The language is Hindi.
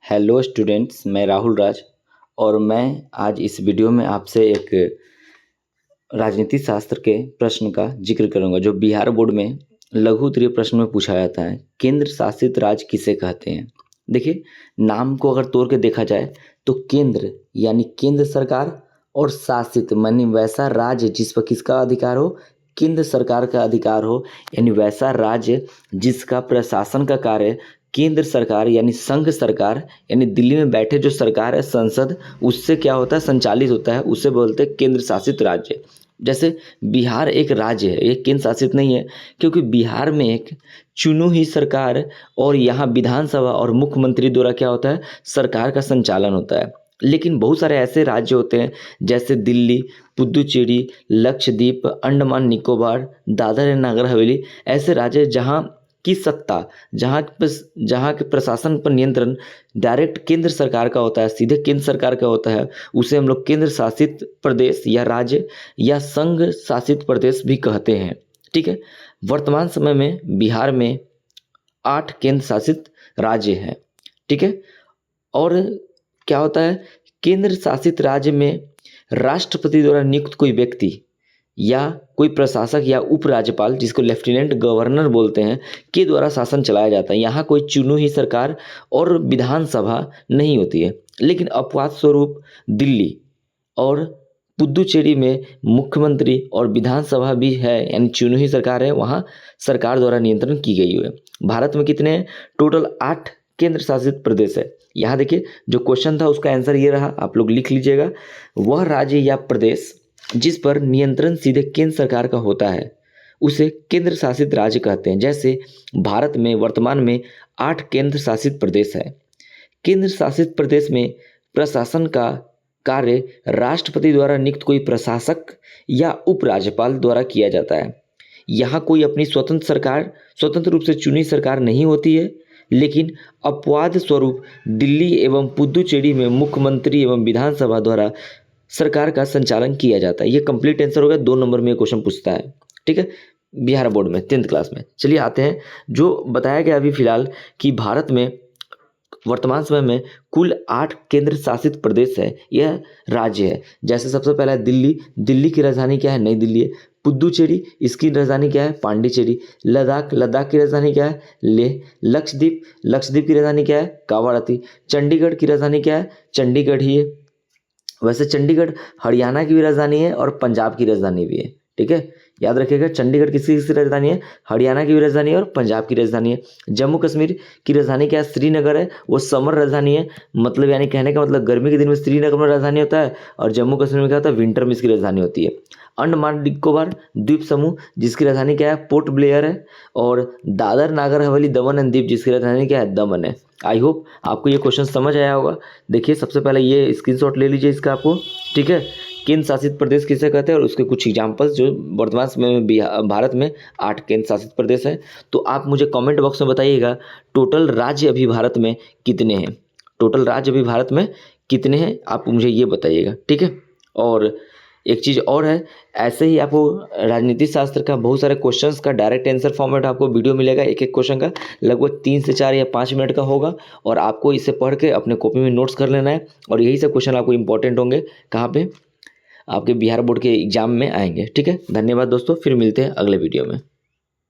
हेलो स्टूडेंट्स, मैं राहुल राज और मैं आज इस वीडियो में आपसे एक राजनीति शास्त्र के प्रश्न का जिक्र करूंगा जो बिहार बोर्ड में लघु उत्तरीय प्रश्न में पूछा जाता है। केंद्र शासित राज्य किसे कहते हैं? देखिए, नाम को अगर तोड़ के देखा जाए तो केंद्र यानी केंद्र सरकार और शासित मानी वैसा राज्य जिस पर किसका अधिकार हो, केंद्र सरकार का अधिकार हो, यानी वैसा राज्य जिसका प्रशासन का कार्य केंद्र सरकार यानी संघ सरकार यानी दिल्ली में बैठे जो सरकार है संसद उससे क्या होता है, संचालित होता है, उसे बोलते हैं केंद्र शासित राज्य। जैसे बिहार एक राज्य है, ये केंद्र शासित नहीं है क्योंकि बिहार में एक चुनी हुई सरकार और यहाँ विधानसभा और मुख्यमंत्री द्वारा क्या होता है, सरकार का संचालन होता है। लेकिन बहुत सारे ऐसे राज्य होते हैं जैसे दिल्ली, पुदुचेरी, लक्षद्वीप, अंडमान निकोबार, दादर एंड नागर हवेली, ऐसे राज्य जहाँ की सत्ता जहाँ के प्रशासन पर नियंत्रण डायरेक्ट केंद्र सरकार का होता है, सीधे केंद्र सरकार का होता है, उसे हम लोग केंद्र शासित प्रदेश या राज्य या संघ शासित प्रदेश भी कहते हैं। ठीक है, वर्तमान समय में बिहार में 8 केंद्र शासित राज्य हैं। ठीक है, और क्या होता है, केंद्र शासित राज्य में राष्ट्रपति द्वारा नियुक्त कोई व्यक्ति या कोई प्रशासक या उपराज्यपाल जिसको लेफ्टिनेंट गवर्नर बोलते हैं के द्वारा शासन चलाया जाता है। यहाँ कोई चुनी हुई सरकार और विधानसभा नहीं होती है। लेकिन अपवाद स्वरूप दिल्ली और पुदुचेरी में मुख्यमंत्री और विधानसभा भी है, यानी चुनी हुई सरकार है, वहाँ सरकार द्वारा नियंत्रण की गई है। भारत में कितने हैं? टोटल 8 केंद्र शासित प्रदेश है। यहाँ देखिए, जो क्वेश्चन था उसका आंसर ये रहा, आप लोग लिख लीजिएगा। वह राज्य या प्रदेश जिस पर नियंत्रण सीधे केंद्र सरकार का होता है उसे केंद्र शासित राज्य कहते हैं। जैसे भारत में वर्तमान में 8 केंद्र शासित प्रदेश है। केंद्र शासित प्रदेश में प्रशासन का कार्य राष्ट्रपति द्वारा नियुक्त कोई प्रशासक या उपराज्यपाल द्वारा किया जाता है। यहाँ कोई अपनी स्वतंत्र रूप से चुनी सरकार नहीं होती है, लेकिन अपवाद स्वरूप दिल्ली एवं पुदुचेरी में मुख्यमंत्री एवं विधानसभा द्वारा सरकार का संचालन किया जाता है। ये कंप्लीट आंसर हो गया। 2 नंबर में क्वेश्चन पूछता है, ठीक है, बिहार बोर्ड में 10th क्लास में। चलिए आते हैं, जो बताया गया अभी फिलहाल कि भारत में वर्तमान समय में कुल 8 केंद्र शासित प्रदेश है, यह राज्य है। जैसे सबसे पहला है दिल्ली, दिल्ली की राजधानी क्या है? नई दिल्ली है। पुदुचेरी, इसकी राजधानी क्या है? पांडिचेरी। लद्दाख, लद्दाख की राजधानी क्या है? लेह। लक्षद्वीप, लक्षद्वीप की राजधानी क्या है? कावाराती। चंडीगढ़ की राजधानी क्या है? चंडीगढ़ ही है। वैसे चंडीगढ़ हरियाणा की भी राजधानी है और पंजाब की राजधानी भी है। ठीक है, याद रखिएगा, चंडीगढ़ किसकी राजधानी है? हरियाणा की भी राजधानी है और पंजाब की राजधानी है। जम्मू कश्मीर की राजधानी क्या है? श्रीनगर है, वो समर राजधानी है। मतलब यानी कहने का मतलब गर्मी के दिन में श्रीनगर में राजधानी होता है और जम्मू कश्मीर में क्या होता है? विंटर में इसकी राजधानी होती है। अंडमान निकोबार द्वीप समूह जिसकी राजधानी क्या है? पोर्ट ब्लेयर है। और दादर नागर हवेली दमन एंड दीव जिसकी राजधानी क्या है? दमन है। आई होप आपको ये क्वेश्चन समझ आया होगा। देखिए, सबसे पहले ये स्क्रीनशॉट ले लीजिए इसका आपको, ठीक है। केंद्र शासित प्रदेश किसे कहते हैं और उसके कुछ एग्जाम्पल्स जो वर्तमान समय में भारत में 8 केंद्र शासित प्रदेश हैं। तो आप मुझे कमेंट बॉक्स में बताइएगा टोटल राज्य अभी भारत में कितने हैं, टोटल राज्य अभी भारत में कितने हैं, आप मुझे ये बताइएगा, ठीक है। और एक चीज़ और है, ऐसे ही आपको राजनीति शास्त्र का बहुत सारे क्वेश्चंस का डायरेक्ट आंसर फॉर्मेट आपको वीडियो मिलेगा। एक एक क्वेश्चन का लगभग 3 से 4 या 5 मिनट का होगा और आपको इसे पढ़ के अपने कॉपी में नोट्स कर लेना है। और यही सब क्वेश्चन आपको इंपॉर्टेंट होंगे, कहाँ पे? आपके बिहार बोर्ड के एग्जाम में आएंगे। ठीक है, धन्यवाद दोस्तों, फिर मिलते हैं अगले वीडियो में।